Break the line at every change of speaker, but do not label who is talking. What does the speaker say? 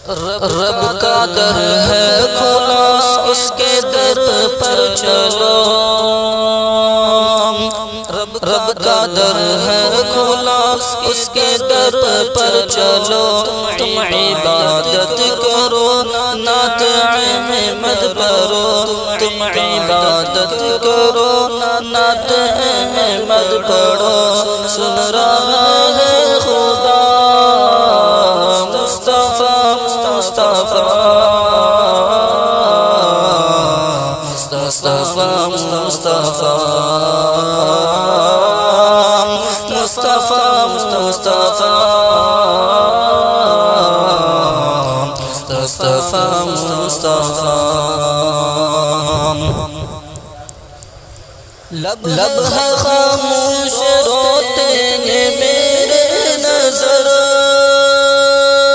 رب کا در ہے کھلا اس کے در پر چلو رب کا در ہے کھلا اس کے در پر چلو تم عبادت کرو نعت احمد پڑھو تم عبادت کرو نعت احمد پڑھو سن رہا ہے خدا مصطفیٰ مصطفیٰ مصطفیٰ مصطفیٰ مصطفیٰ مصطفیٰ مصطفیٰ لب ہے خاموش روتے ہیں